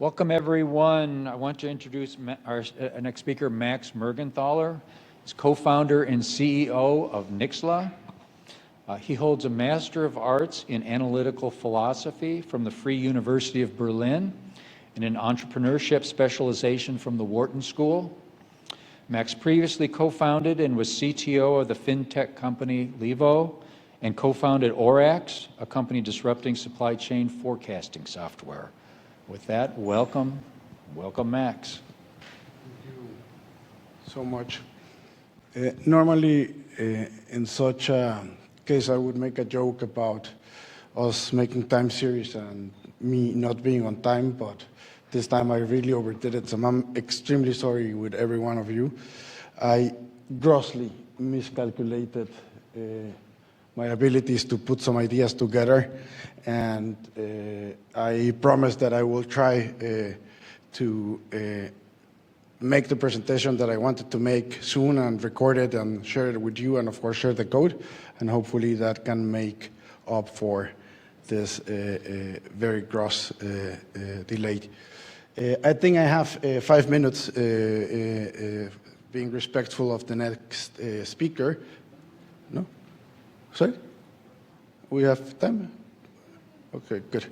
Welcome, everyone. I want to introduce our next speaker, Max Mergenthaler. He's co-founder and CEO of Nixtla. He holds a Master of Arts in Analytical Philosophy from the Free University of Berlin and an entrepreneurship specialization from the Wharton School. Max previously co-founded and was CTO of the fintech company Levo and co-founded Orax, a company disrupting supply chain forecasting software. With that, welcome, Max. Thank you so much. Normally, in such a case, I would make a joke about us making time series and me not being on time, but this time I really overdid it, so I'm extremely sorry with every one of you. I grossly miscalculated my abilities to put some ideas together, and I promise that I will try to make the presentation that I wanted to make soon and record it and share it with you, and of course share the code, and hopefully that can make up for this very gross delay. I think I have 5 minutes being respectful of the next speaker. No? Sorry? We have time? Okay, good.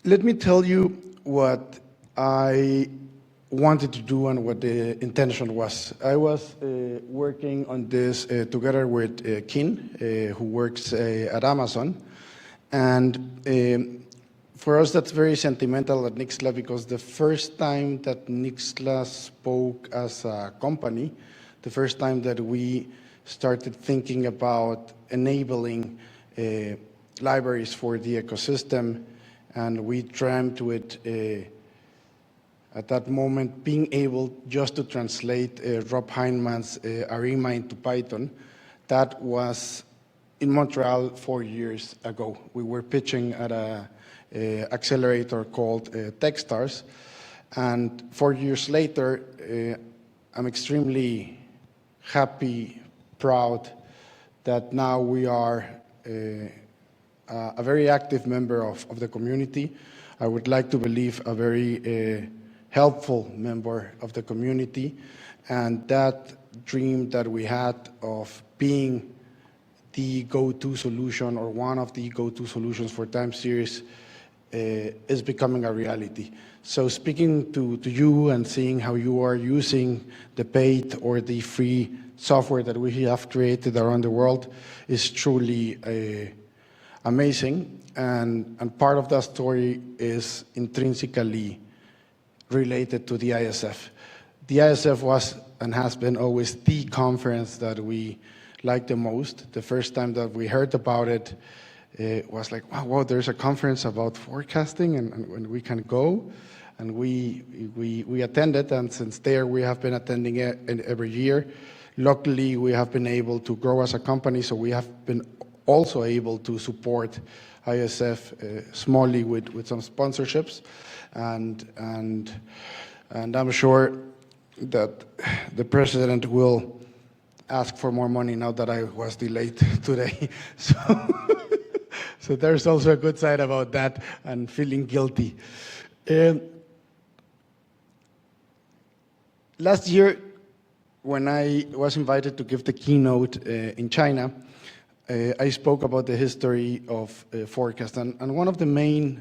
Let me tell you what I wanted to do and what the intention was. I was working on this together with Kin, who works at Amazon. And for us, that's very sentimental at Nixtla, because the first time that Nixtla spoke as a company, the first time that we started thinking about enabling libraries for the ecosystem, and we dreamt with, at that moment, being able just to translate Rob Heineman's Arima into Python. That was in Montreal 4 years ago. We were pitching at a accelerator called Techstars, and 4 years later, I'm extremely happy, proud that now we are a very active member of the community. I would like to believe a very helpful member of the community, and that dream that we had of being the go-to solution or one of the go-to solutions for time series is becoming a reality. So speaking to you and seeing how you are using the paid or the free software that we have created around the world is truly amazing. And part of that story is intrinsically related to the ISF. The ISF was and has been always the conference that we like the most. The first time that we heard about it, it was like, wow, there's a conference about forecasting and we can go. And we attended, and since there we have been attending it every year. Luckily, we have been able to grow as a company, so we have been also able to support ISF smallly with some sponsorships. And I'm sure that the president will ask for more money now that I was delayed today. So there's also a good side about that and feeling guilty. Last year, when I was invited to give the keynote in China, I spoke about the history of forecast. And one of the main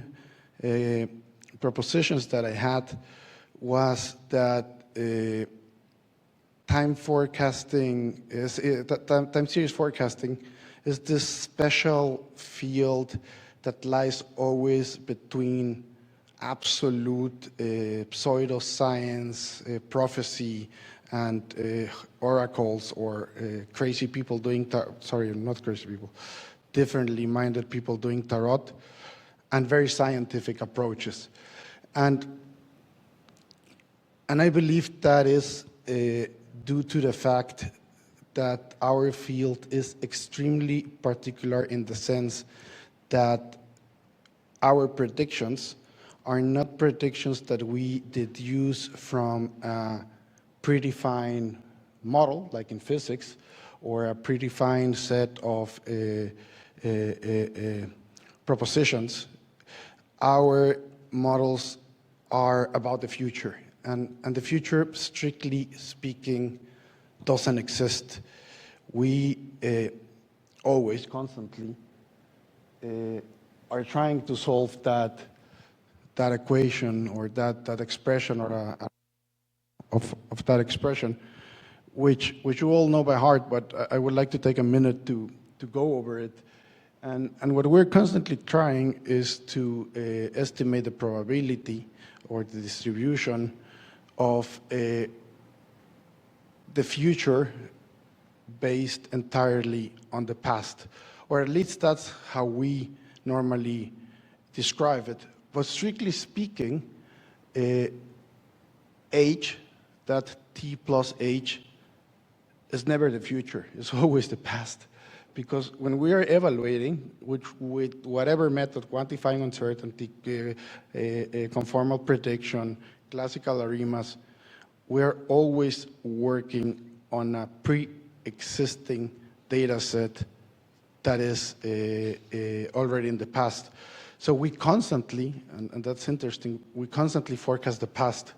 propositions that I had was that time forecasting time series forecasting is this special field that lies always between absolute pseudoscience, prophecy, and oracles, or crazy people doing not crazy people, differently minded people doing tarot, and very scientific approaches. And I believe that is due to the fact that our field is extremely particular in the sense that our predictions are not predictions that we deduce from a predefined model, like in physics, or a predefined set of propositions. Our models are about the future, and the future, strictly speaking, doesn't exist. We always, constantly, are trying to solve that equation, or that expression, or of that expression, which you all know by heart, but I would like to take a minute to go over it. And what we're constantly trying is to estimate the probability or the distribution of the future based entirely on the past, or at least that's how we normally describe it. But strictly speaking, age, that t plus h, is never the future, it's always the past. Because when we are evaluating with whatever method, quantifying uncertainty, conformal prediction, classical ARIMAs, we are always working on a pre-existing data set that is already in the past. So we constantly, and that's interesting, we constantly forecast the past,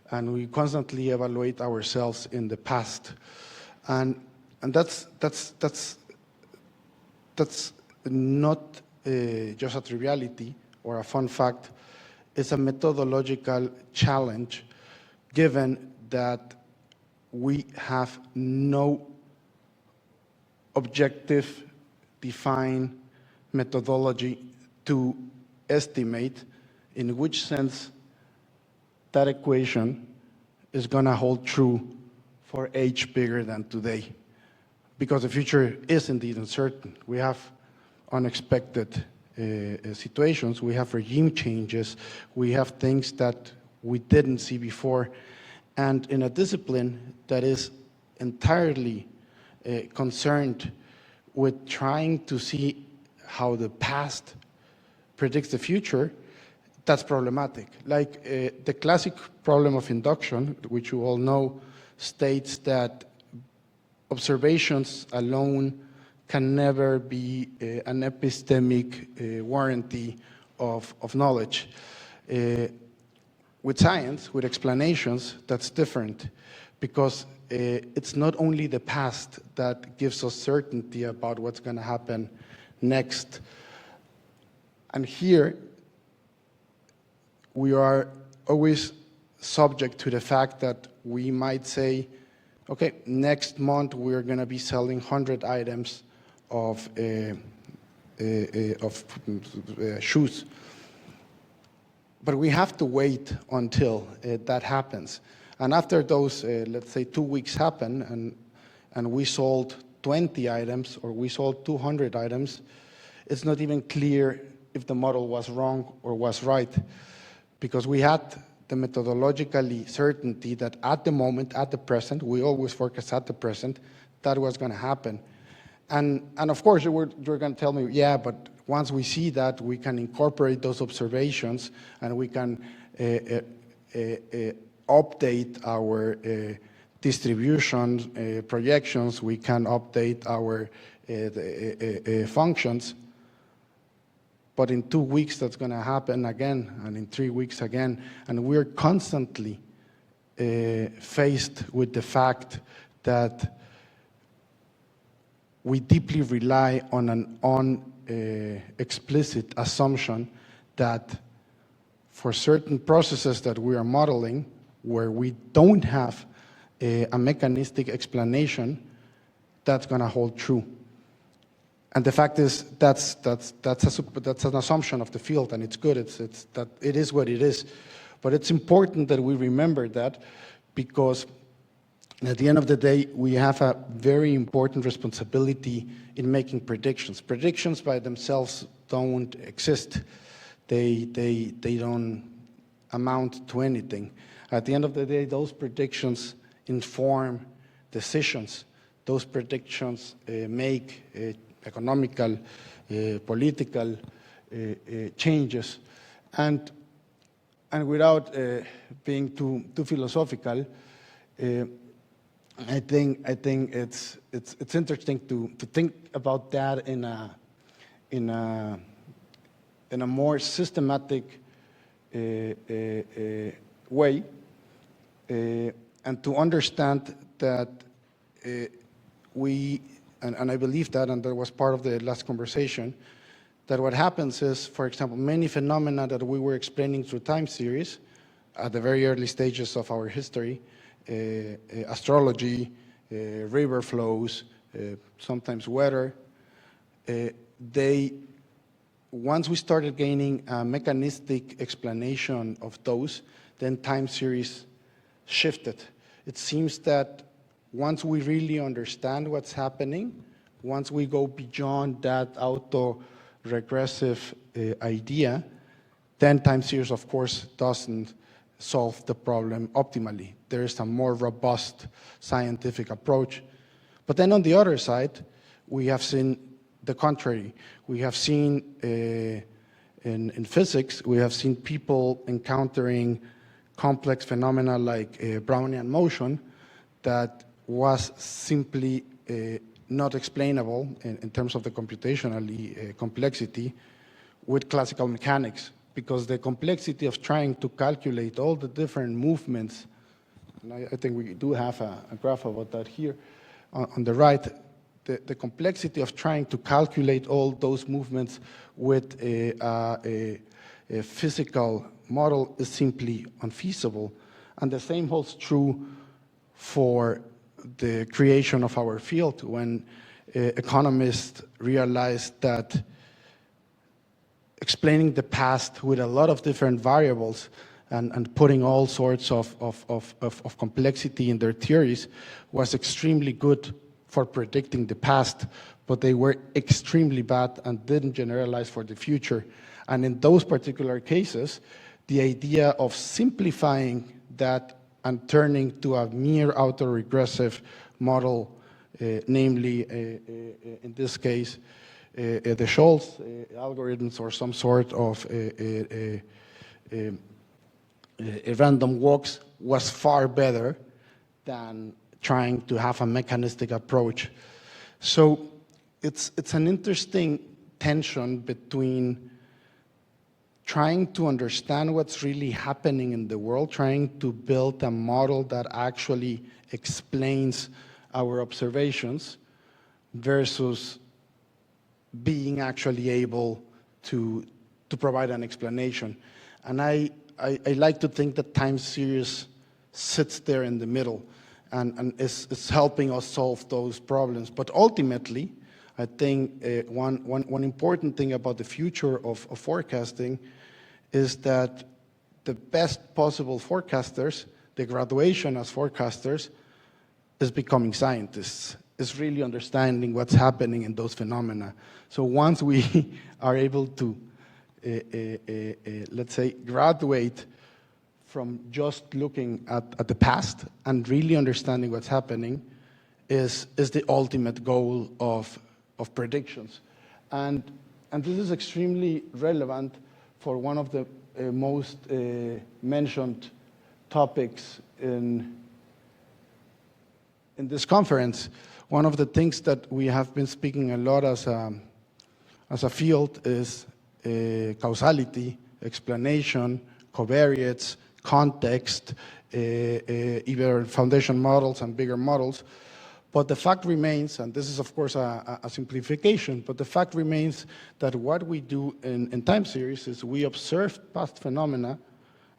and we constantly evaluate ourselves in the past. And that's not just a triviality or a fun fact. It's a methodological challenge, given that we have no objective, defined methodology to estimate in which sense that equation is going to hold true for age bigger than today. Because the future is indeed uncertain. We have unexpected situations, we have regime changes, we have things that we didn't see before. And in a discipline that is entirely concerned with trying to see how the past predicts the future, that's problematic. Like the classic problem of induction, which you all know, states that observations alone can never be an epistemic warranty of knowledge. With science, with explanations, that's different, because it's not only the past that gives us certainty about what's going to happen next. And here, we are always subject to the fact that we might say, okay, next month we're going to be selling 100 items of shoes. But we have to wait until that happens. And after those, let's say, 2 weeks happen, and we sold 20 items, or we sold 200 items, it's not even clear if the model was wrong or was right. Because we had the methodologically certainty that at the moment, at the present, we always forecast at the present, that was going to happen. And of course, you're going to tell me, yeah, but once we see that, we can incorporate those observations, and we can update our distribution projections, we can update our functions. But in 2 weeks, that's going to happen again, and in 3 weeks again. And we're constantly faced with the fact that we deeply rely on an explicit assumption that for certain processes that we are modeling, where we don't have a mechanistic explanation, that's going to hold true. And the fact is, that's an assumption of the field, and it's good. It is what it is. But it's important that we remember that, because at the end of the day, we have a very important responsibility in making predictions. Predictions by themselves don't exist. They don't amount to anything. At the end of the day, those predictions inform decisions. Those predictions make economical, political changes. And without being too philosophical, I think it's interesting to think about that in a more systematic way, and to understand that and I believe that, and that was part of the last conversation, that what happens is, for example, many phenomena that we were explaining through time series at the very early stages of our history, astrology, river flows, sometimes weather, once we started gaining a mechanistic explanation of those, then time series shifted. It seems that once we really understand what's happening, once we go beyond that auto-regressive idea, then time series, of course, doesn't solve the problem optimally. There is a more robust scientific approach. But then on the other side, we have seen the contrary. We have seen in physics, we have seen people encountering complex phenomena like Brownian motion that was simply not explainable in terms of the computational complexity with classical mechanics, because the complexity of trying to calculate all the different movements, and I think we do have a graph about that here on the right, the complexity of trying to calculate all those movements with a physical model is simply unfeasible. And the same holds true for the creation of our field, when economists realized that explaining the past with a lot of different variables and putting all sorts of complexity in their theories was extremely good for predicting the past, but they were extremely bad and didn't generalize for the future. And in those particular cases, the idea of simplifying that and turning to a mere autoregressive model, namely, in this case, the Schultz algorithms or some sort of random walks, was far better than trying to have a mechanistic approach. So it's an interesting tension between trying to understand what's really happening in the world, trying to build a model that actually explains our observations, versus being actually able to provide an explanation. And I like to think that time series sits there in the middle and is helping us solve those problems. But ultimately, I think one important thing about the future of forecasting is that the best possible forecasters, the graduation as forecasters, is becoming scientists, is really understanding what's happening in those phenomena. So once we are able to, let's say, graduate from just looking at the past and really understanding what's happening, is the ultimate goal of predictions. And this is extremely relevant for one of the most mentioned topics in this conference. One of the things that we have been speaking a lot as a field is causality, explanation, covariates, context, either foundation models and bigger models. But the fact remains, and this is of course a simplification, but the fact remains that what we do in time series is we observe past phenomena,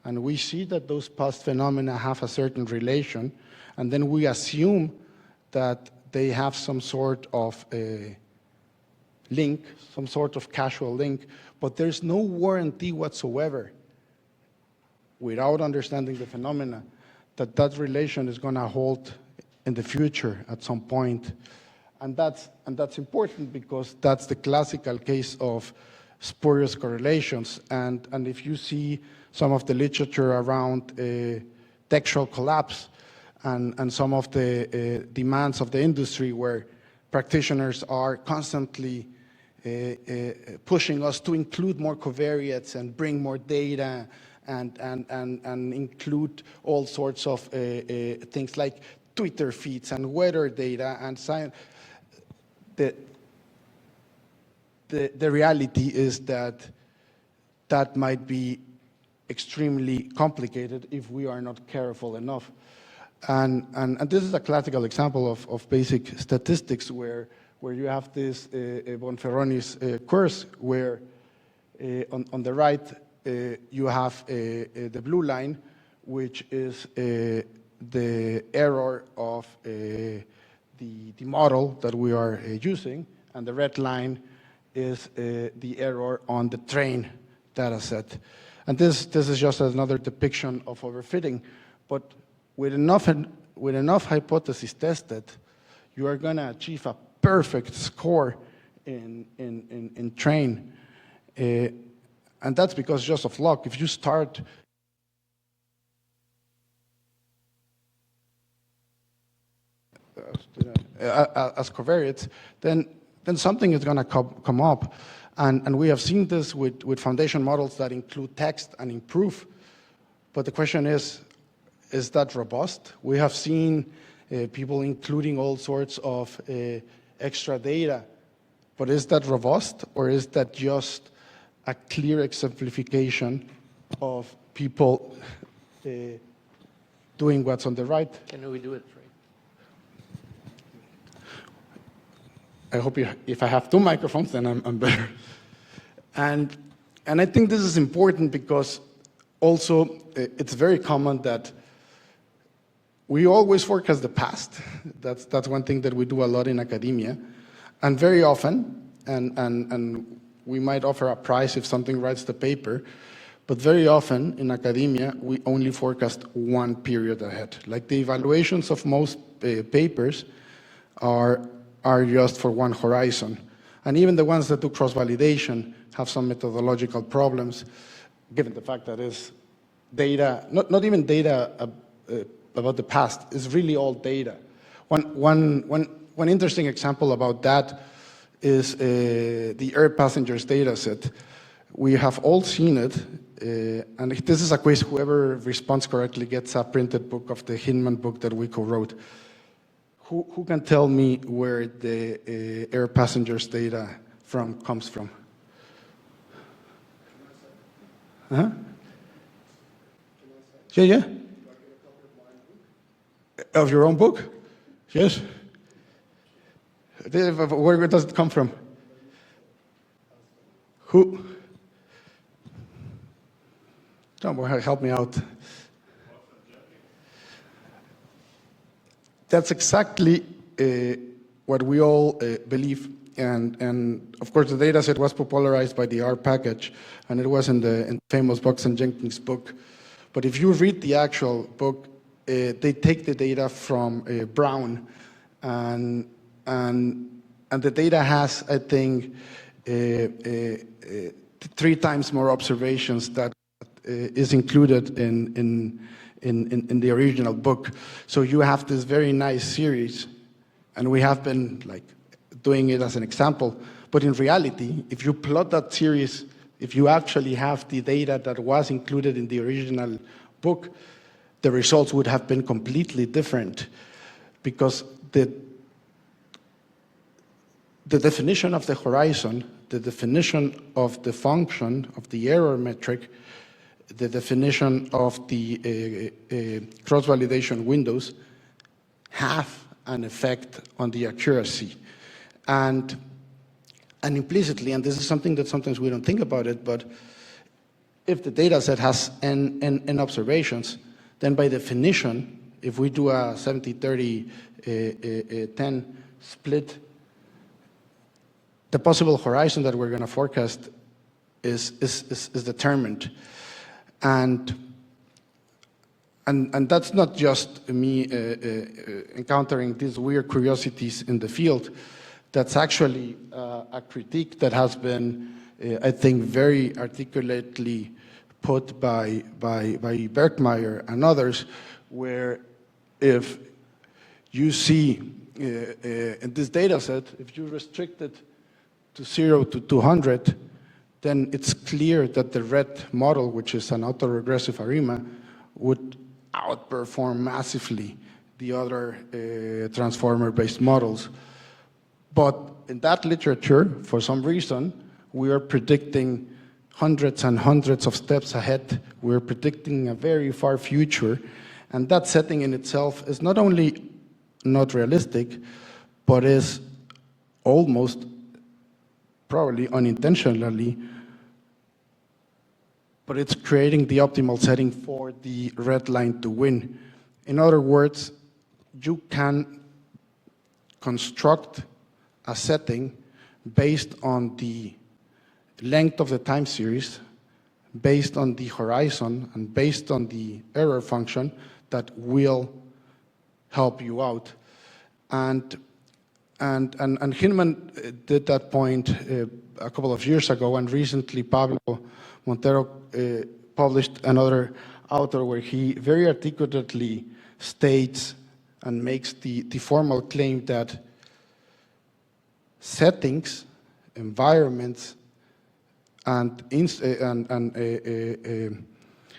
and we see that those past phenomena have a certain relation, and then we assume that they have some sort of a link, some sort of causal link, but there's no warranty whatsoever, without understanding the phenomena, that that relation is going to hold in the future at some point. And that's important, because that's the classical case of spurious correlations. And if you see some of the literature around textual collapse and some of the demands of the industry, where practitioners are constantly pushing us to include more covariates and bring more data and include all sorts of things like Twitter feeds and weather data and science. The reality is that that might be extremely complicated if we are not careful enough. And this is a classical example of basic statistics where you have this Bonferroni's curve where on the right you have the blue line, which is the error of the model that we are using, and the red line is the error on the train data set. And this is just another depiction of overfitting, but with enough hypotheses tested, you are going to achieve a perfect score in train. And that's because just of luck. If you start as covariates, then something is going to come up. And we have seen this with foundation models that include text and improve. But the question is that robust? We have seen people including all sorts of extra data. But is that robust, or is that just a clear exemplification of people doing what's on the right? Can we do it, Fred? I hope if I have two microphones, then I'm better. And I think this is important because also it's very common that we always forecast the past. That's one thing that we do a lot in academia. And very often, and we might offer a prize if something writes the paper, but very often in academia, we only forecast one period ahead. Like the evaluations of most papers are just for one horizon. And even the ones that do cross-validation have some methodological problems, given the fact that it's data, not even data about the past, it's really all data. One interesting example about that is the air passengers data set. We have all seen it, and this is a quiz. Whoever responds correctly gets a printed book of the Hinman book that we co-wrote. Who can tell me where the air passengers data comes from? Uh-huh. Yeah. Of your own book? Yes. Where does it come from? Who? Come on, help me out. That's exactly what we all believe. And of course, the data set was popularized by the R package, and it was in the famous Box and Jenkins book. But if you read the actual book, they take the data from Brown, and the data has, I think, 3 times more observations that is included in the original book. So you have this very nice series, and we have been doing it as an example. But in reality, if you plot that series, if you actually have the data that was included in the original book, the results would have been completely different, because the definition of the horizon, the definition of the function of the error metric, the definition of the cross-validation windows have an effect on the accuracy. And implicitly, and this is something that sometimes we don't think about it, but if the data set has n observations, then by definition, if we do a 70-30-10 split, the possible horizon that we're going to forecast is determined. And that's not just me encountering these weird curiosities in the field. That's actually a critique that has been, I think, very articulately put by Berkmeyer and others, where if you see in this data set, if you restrict it to 0 to 200, then it's clear that the red model, which is an autoregressive ARIMA, would outperform massively the other transformer-based models. But in that literature, for some reason, we are predicting hundreds and hundreds of steps ahead. We're predicting a very far future. And that setting in itself is not only not realistic, but is almost, probably unintentionally, but it's creating the optimal setting for the red line to win. In other words, you can construct a setting based on the length of the time series, based on the horizon, and based on the error function that will help you out. And Hinman did that point a couple of years ago, and recently Pablo Montero published another author where he very articulately states and makes the formal claim that settings, environments, and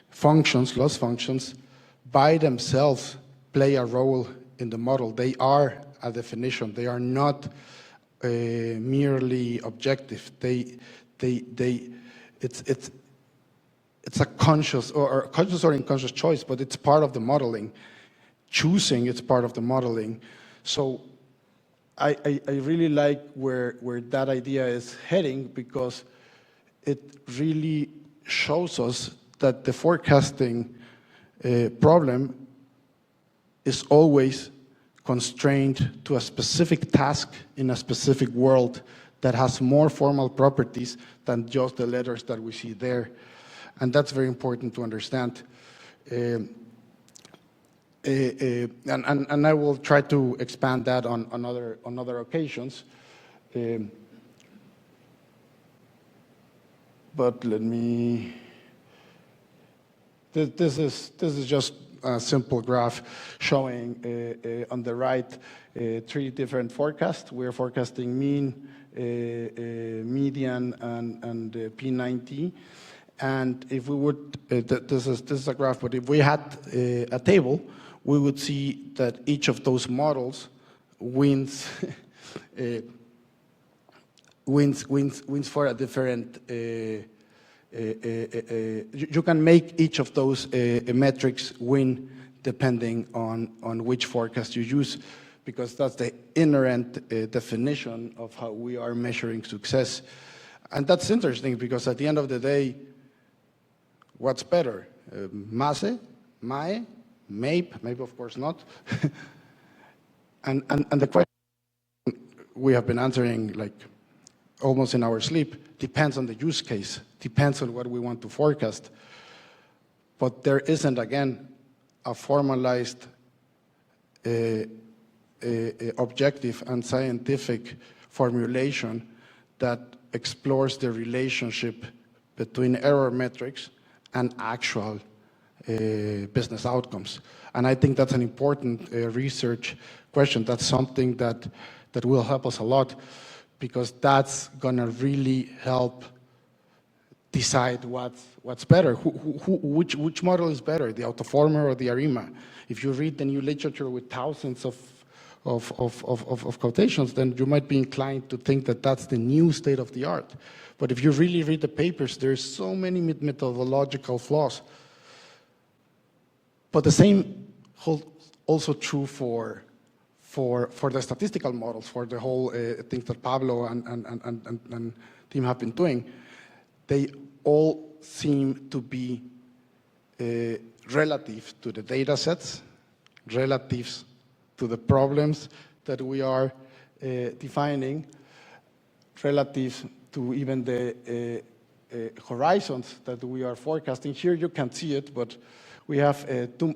functions, loss functions, by themselves play a role in the model. They are a definition. They are not merely objective. It's a conscious or unconscious choice, but it's part of the modeling. Choosing, it's part of the modeling. So I really like where that idea is heading, because it really shows us that the forecasting problem is always constrained to a specific task in a specific world that has more formal properties than just the letters that we see there. And that's very important to understand. And I will try to expand that on other occasions. But let me. This is just a simple graph showing on the right 3 different forecasts. We're forecasting mean, median, and P90. And if we would, this is a graph, but if we had a table, we would see that each of those models wins wins for a different. You can make each of those metrics win depending on which forecast you use, because that's the inherent definition of how we are measuring success. And that's interesting, because at the end of the day, what's better? MASE, MAE, MAPE, maybe of course not. and the question we have been answering like almost in our sleep depends on the use case, depends on what we want to forecast. But there isn't, again, a formalized objective and scientific formulation that explores the relationship between error metrics and actual business outcomes. And I think that's an important research question. That's something that will help us a lot, because that's gonna really help decide what's better. Which model is better, the autoformer or the ARIMA? If you read the new literature with thousands of quotations, then you might be inclined to think that that's the new state of the art. But if you really read the papers, there's so many methodological flaws. But the same holds also true for the statistical models, for the whole things that Pablo and team have been doing. They all seem to be relative to the data sets, relative to the problems that we are defining, relative to even the horizons that we are forecasting. Here you can see it, but we have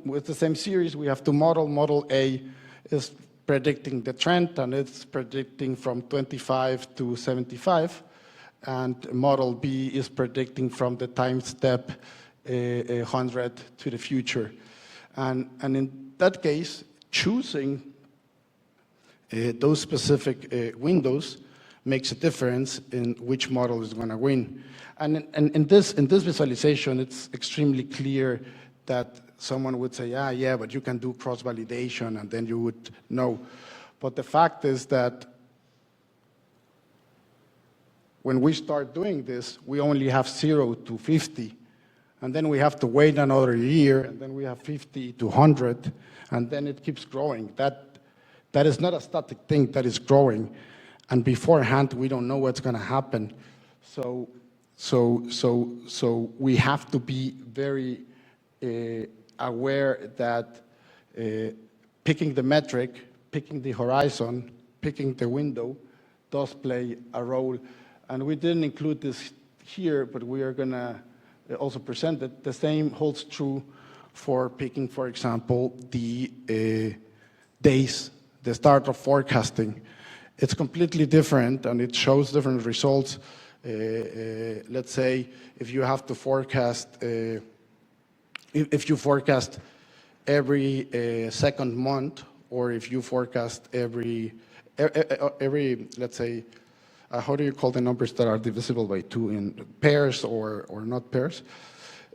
with the same series, we have two models. Model A is predicting the trend, and it's predicting from 25 to 75. And model B is predicting from the time step 100 to the future. And in that case, choosing those specific windows makes a difference in which model is going to win. And in this visualization, it's extremely clear that someone would say, yeah, but you can do cross-validation, and then you would know. But the fact is that when we start doing this, we only have 0 to 50. And then we have to wait another year, and then we have 50 to 100, and then it keeps growing. That is not a static thing, that is growing. And beforehand, we don't know what's going to happen. So we have to be very aware that picking the metric, picking the horizon, picking the window does play a role. And we didn't include this here, but we are going to also present it. The same holds true for picking, for example, the days, the start of forecasting. It's completely different, and it shows different results. Let's say if you have to forecast, if you forecast every second month, or if you forecast every let's say, how do you call the numbers that are divisible by 2 in pairs or not pairs?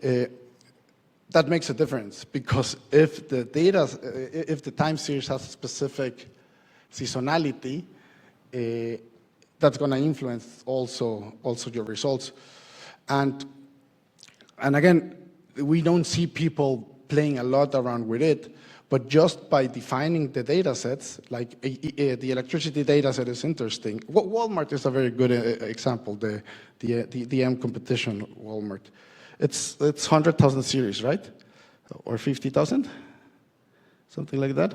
That makes a difference, because if the time series has a specific seasonality, that's going to influence also your results. And again, we don't see people playing a lot around with it, but just by defining the data sets, like the electricity data set is interesting. Walmart is a very good example, the M competition, Walmart. It's 100,000 series, right? Or 50,000? Something like that.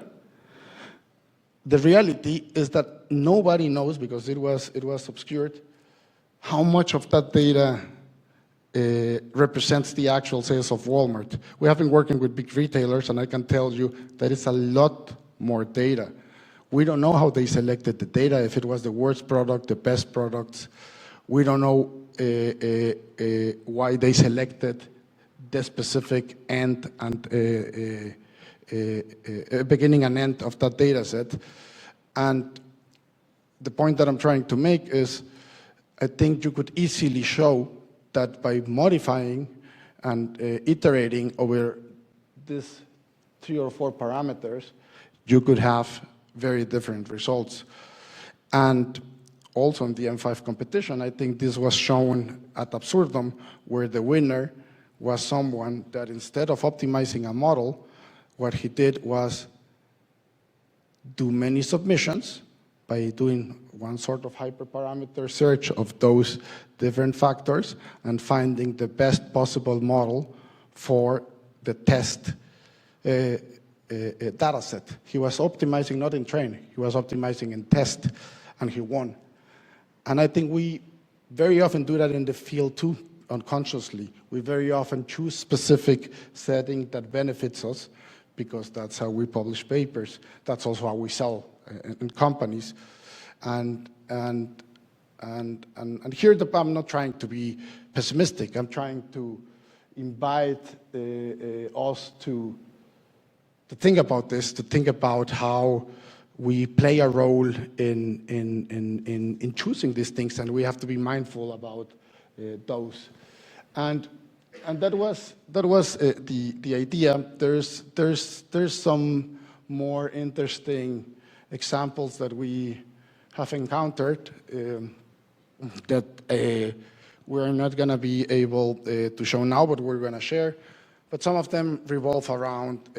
The reality is that nobody knows, because it was obscured, how much of that data represents the actual sales of Walmart. We have been working with big retailers, and I can tell you that it's a lot more data. We don't know how they selected the data, if it was the worst product, the best products. We don't know why they selected the specific end and beginning and end of that data set. And the point that I'm trying to make is, I think you could easily show that by modifying and iterating over these 3 or 4 parameters, you could have very different results. And also in the M5 competition, I think this was shown ad absurdum, where the winner was someone that, instead of optimizing a model, what he did was do many submissions by doing one sort of hyperparameter search of those different factors and finding the best possible model for the test data set. He was optimizing not in training, he was optimizing in test, and he won. And I think we very often do that in the field too, unconsciously. We very often choose specific setting that benefits us, because that's how we publish papers. That's also how we sell in companies. And here I'm not trying to be pessimistic. I'm trying to invite us to think about this, to think about how we play a role in choosing these things, and we have to be mindful about those. And that was the idea. There's some more interesting examples that we have encountered that we're not going to be able to show now, but we're going to share. But some of them revolve around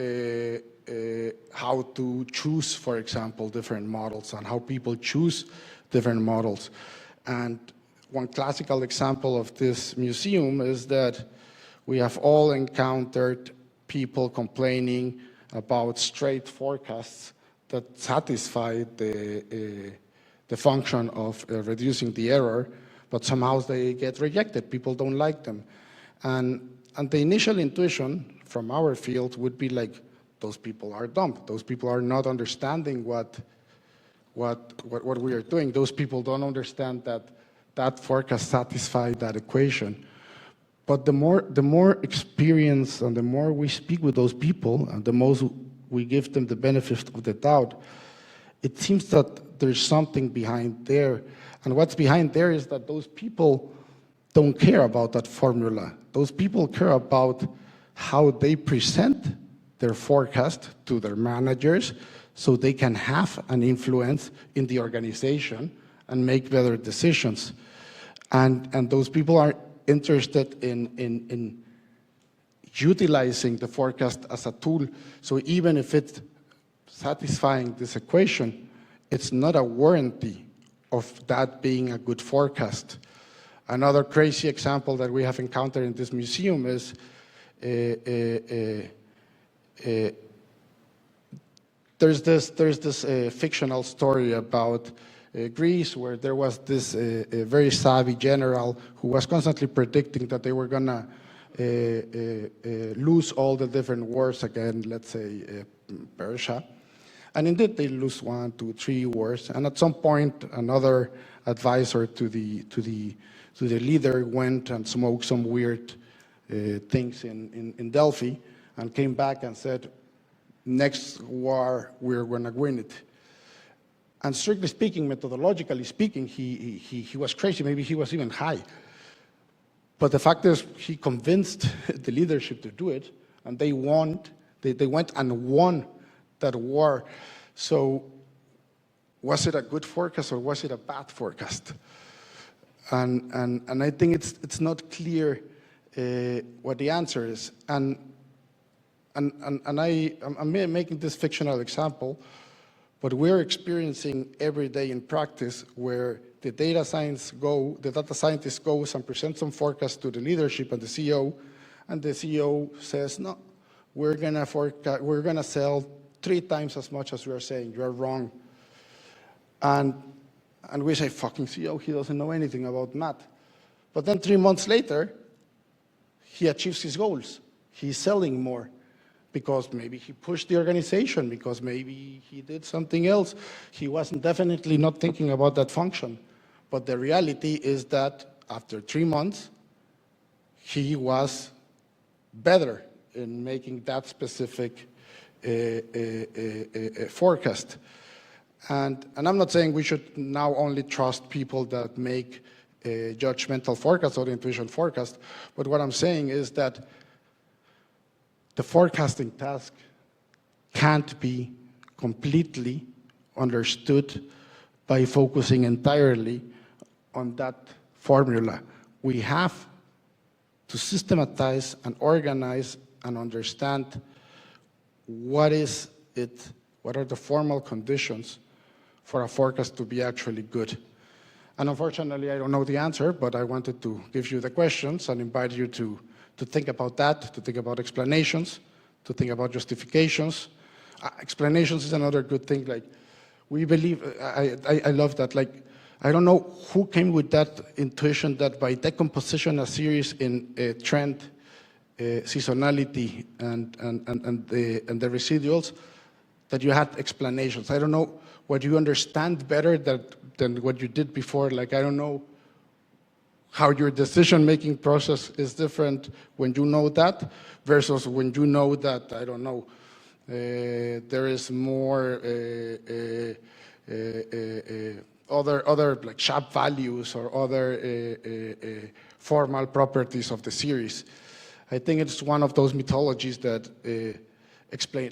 how to choose, for example, different models, and how people choose different models. And one classical example of this museum is that we have all encountered people complaining about straight forecasts that satisfy the function of reducing the error, but somehow they get rejected. People don't like them. And the initial intuition from our field would be like, those people are dumb. Those people are not understanding what we are doing. Those people don't understand that forecast satisfies that equation. But the more experience and the more we speak with those people, and the most we give them the benefit of the doubt, it seems that there's something behind there. And what's behind there is that those people don't care about that formula. Those people care about how they present their forecast to their managers, so they can have an influence in the organization and make better decisions. And those people are interested in utilizing the forecast as a tool. So even if it's satisfying this equation, it's not a warranty of that being a good forecast. Another crazy example that we have encountered in this museum is there's this fictional story about Greece, where there was this very savvy general who was constantly predicting that they were gonna lose all the different wars again, let's say Persia. And indeed, they lose 1, 2, 3 wars. And at some point, another advisor to the leader went and smoked some weird things in Delphi and came back and said, next war, we're going to win it. And strictly speaking, methodologically speaking, he was crazy. Maybe he was even high. But the fact is, he convinced the leadership to do it, and they won. They went and won that war. So was it a good forecast or was it a bad forecast? And I think it's not clear what the answer is. And I'm making this fictional example, but we're experiencing every day in practice where the data scientists goes and presents some forecast to the leadership and the CEO, and the CEO says, no, we're gonna sell 3 times as much as we are saying. You're wrong. And we say, fucking CEO, he doesn't know anything about math. But then 3 months later, he achieves his goals. He's selling more because maybe he pushed the organization, because maybe he did something else. He wasn't definitely not thinking about that function. But the reality is that after 3 months, he was better in making that specific forecast. And I'm not saying we should now only trust people that make judgmental forecasts or intuition forecast, but what I'm saying is that the forecasting task can't be completely understood by focusing entirely on that formula. We have to systematize and organize and understand what are the formal conditions for a forecast to be actually good. And unfortunately, I don't know the answer, but I wanted to give you the questions and invite you to think about that, to think about explanations, to think about justifications. Explanations is another good thing. Like, we believe, I love that. Like, I don't know who came with that intuition that by decomposition a series in trend, seasonality, and the residuals, that you had explanations. I don't know what you understand better than what you did before. Like, I don't know how your decision-making process is different when you know that versus when you know that, I don't know, there is more other like sharp values or other formal properties of the series. I think it's one of those mythologies that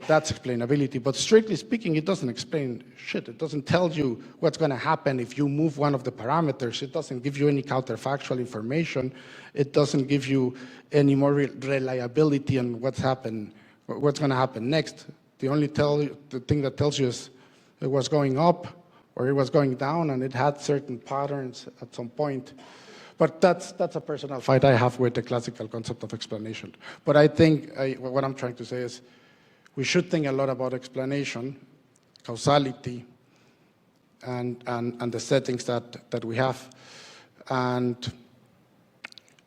that's explainability, but strictly speaking, it doesn't explain shit. It doesn't tell you what's going to happen if you move one of the parameters. It doesn't give you any counterfactual information. It doesn't give you any more reliability on what's going to happen next. The thing that tells you is it was going up or it was going down, and it had certain patterns at some point. But that's a personal fight I have with the classical concept of explanation. But I think what I'm trying to say is, we should think a lot about explanation, causality, and the settings that we have, and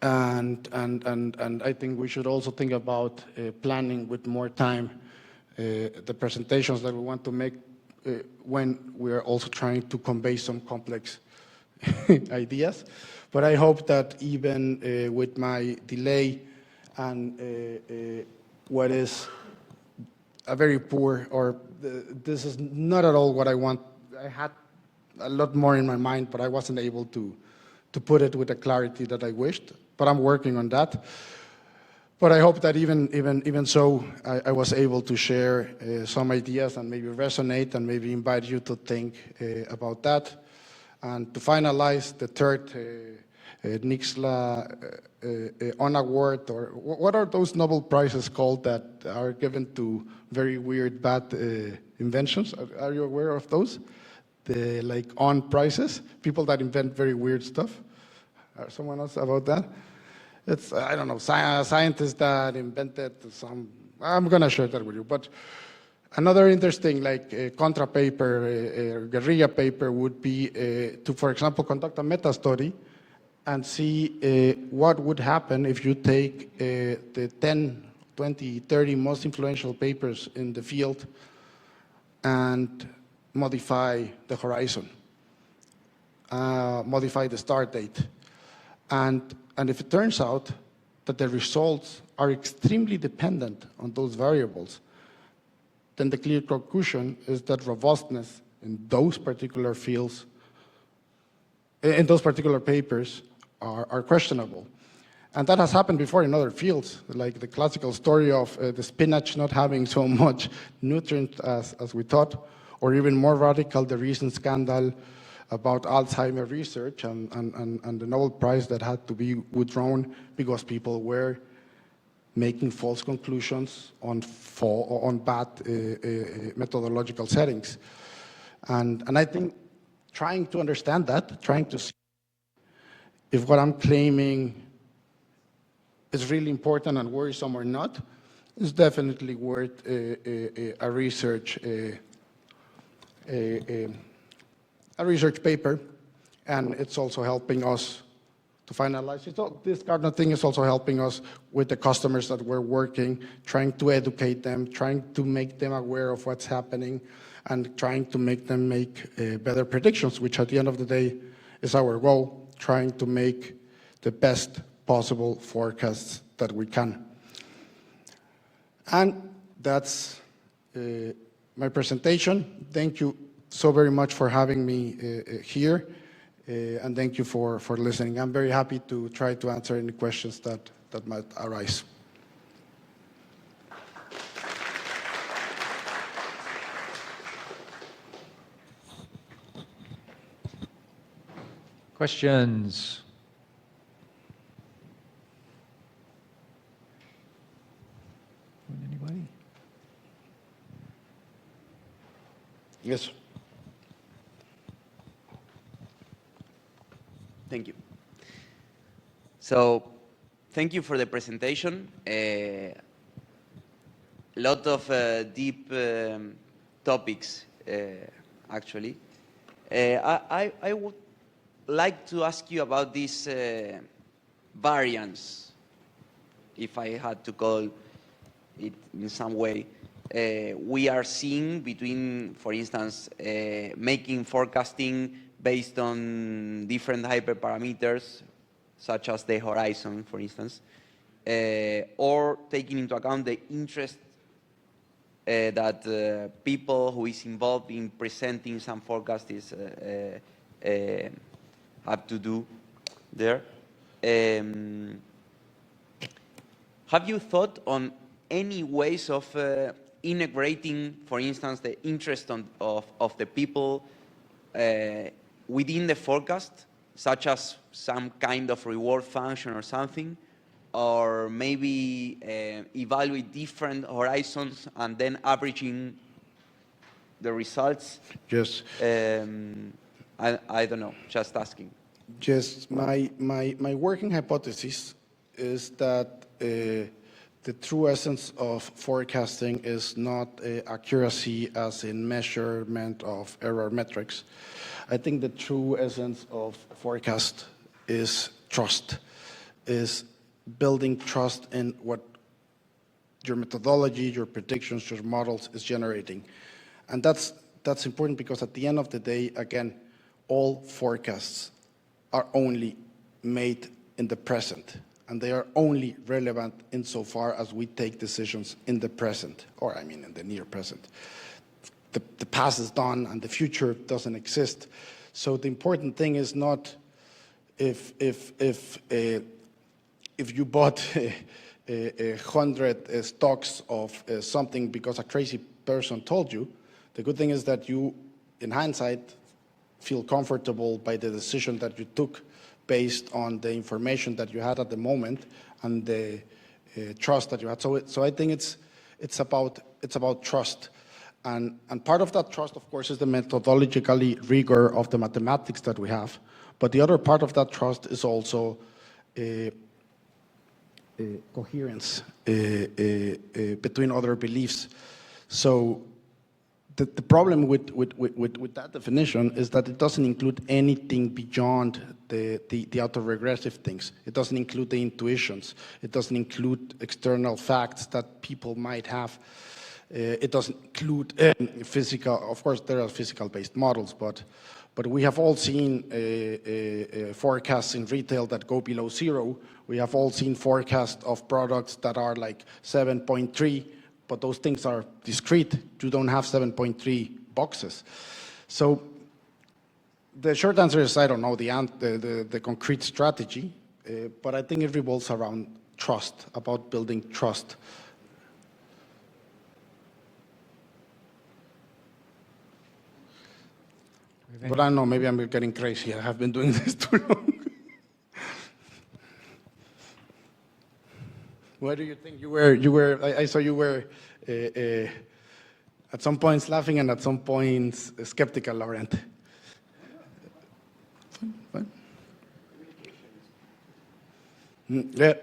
I think we should also think about planning with more time the presentations that we want to make when we are also trying to convey some complex ideas. But I hope that even with my delay and what is a very poor, or this is not at all what I want. I had a lot more in my mind, but I wasn't able to put it with the clarity that I wished. But I'm working on that. But I hope that even so, I was able to share some ideas and maybe resonate and maybe invite you to think about that. And to finalize, the third Nixtla on award, or what are those Nobel Prizes called that are given to very weird, bad inventions? Are you aware of those? The like on prizes, people that invent very weird stuff. Someone else about that? It's, I don't know, scientists that invented some, I'm gonna share that with you. But another interesting, like contra paper, guerrilla paper would be to, for example, conduct a meta study and see what would happen if you take the 10, 20, 30 most influential papers in the field and modify the horizon, modify the start date. And if it turns out that the results are extremely dependent on those variables, then the clear conclusion is that robustness in those particular fields, in those particular papers, are questionable. And that has happened before in other fields, like the classical story of the spinach not having so much nutrient as we thought, or even more radical, the recent scandal about Alzheimer research and the Nobel Prize that had to be withdrawn because people were making false conclusions on bad methodological settings. And I think trying to understand that, trying to see if what I'm claiming is really important and worrisome or not, is definitely worth a research paper, and it's also helping us to finalize it. So this kind of thing is also helping us with the customers that we're working, trying to educate them, trying to make them aware of what's happening, and trying to make them make better predictions, which at the end of the day is our goal, trying to make the best possible forecasts that we can. And that's my presentation. Thank you so very much for having me here, and thank you for listening. I'm very happy to try to answer any questions that might arise. Questions? Anybody? Yes. Thank you. So, thank you for the presentation. A lot of deep topics, actually. I would like to ask you about this variance, if I had to call it in some way. We are seeing between, for instance, making forecasting based on different hyperparameters, such as the horizon, for instance, or taking into account the interest that people who is involved in presenting some forecast is have to do there. Have you thought on any ways of integrating, for instance, the interest of the people within the forecast, such as some kind of reward function or something, or maybe evaluate different horizons and then averaging the results? Yes. I don't know, just asking. Just my working hypothesis is that the true essence of forecasting is not accuracy as in measurement of error metrics. I think the true essence of forecast is trust, is building trust in what your methodology, your predictions, your models is generating. And that's important because at the end of the day, again, all forecasts are only made in the present, and they are only relevant insofar as we take decisions in the present, or I mean in the near present. The past is done and the future doesn't exist. So the important thing is not if you bought 100 stocks of something because a crazy person told you. The good thing is that you, in hindsight, feel comfortable by the decision that you took based on the information that you had at the moment and the trust that you had. So I think it's about trust. And part of that trust, of course, is the methodologically rigor of the mathematics that we have. But the other part of that trust is also coherence between other beliefs. So the problem with that definition is that it doesn't include anything beyond the autoregressive things. It doesn't include the intuitions. It doesn't include external facts that people might have. It doesn't include physical. Of course, there are physical-based models, but we have all seen forecasts in retail that go below zero. We have all seen forecasts of products that are like 7.3, but those things are discrete. You don't have 7.3 boxes. So the short answer is I don't know the concrete strategy, but I think it revolves around trust, about building trust. But I don't know, maybe I'm getting crazy. I have been doing this too long. Where do you think you were? I saw you were at some points laughing and at some points skeptical, Laurent. Fine. Yeah.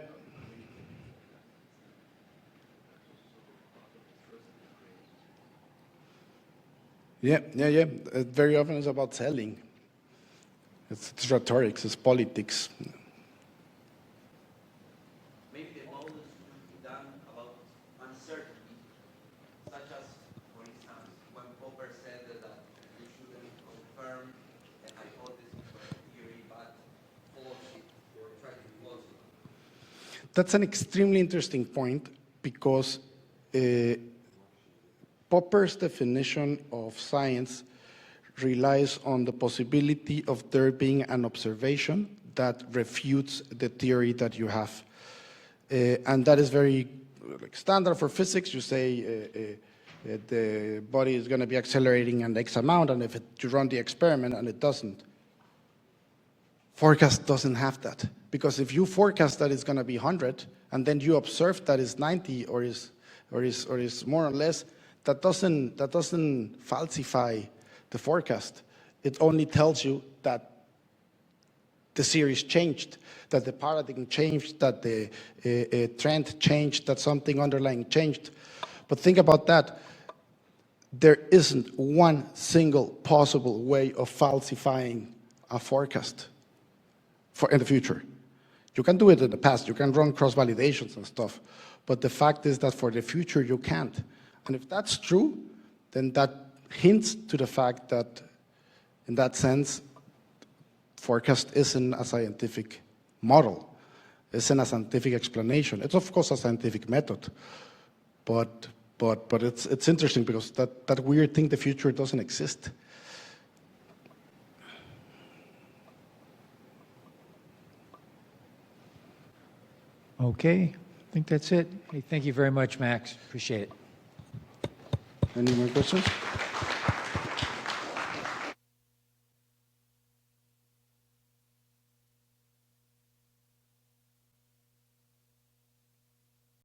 Yeah. Very often it's about selling. It's rhetorics, it's politics. Maybe the models should be done about uncertainty, such as, for instance, when Popper said that you shouldn't confirm a hypothesis or a theory, but false it or try to close it. That's an extremely interesting point because Popper's definition of science relies on the possibility of there being an observation that refutes the theory that you have. And that is very standard for physics. You say the body is going to be accelerating an X amount, and if you run the experiment and it doesn't. Forecast doesn't have that. Because if you forecast that it's going to be 100, and then you observe that it's 90 or is more or less, that doesn't falsify the forecast. It only tells you that the series changed, that the paradigm changed, that the trend changed, that something underlying changed. But think about that. There isn't one single possible way of falsifying a forecast in the future. You can do it in the past. You can run cross-validations and stuff. But the fact is that for the future, you can't. And if that's true, then that hints to the fact that, in that sense, forecast isn't a scientific model. Isn't a scientific explanation. It's, of course, a scientific method. But it's interesting because that weird thing, the future, doesn't exist. Okay, I think that's it. Hey, thank you very much, Max. Appreciate it. Any more questions?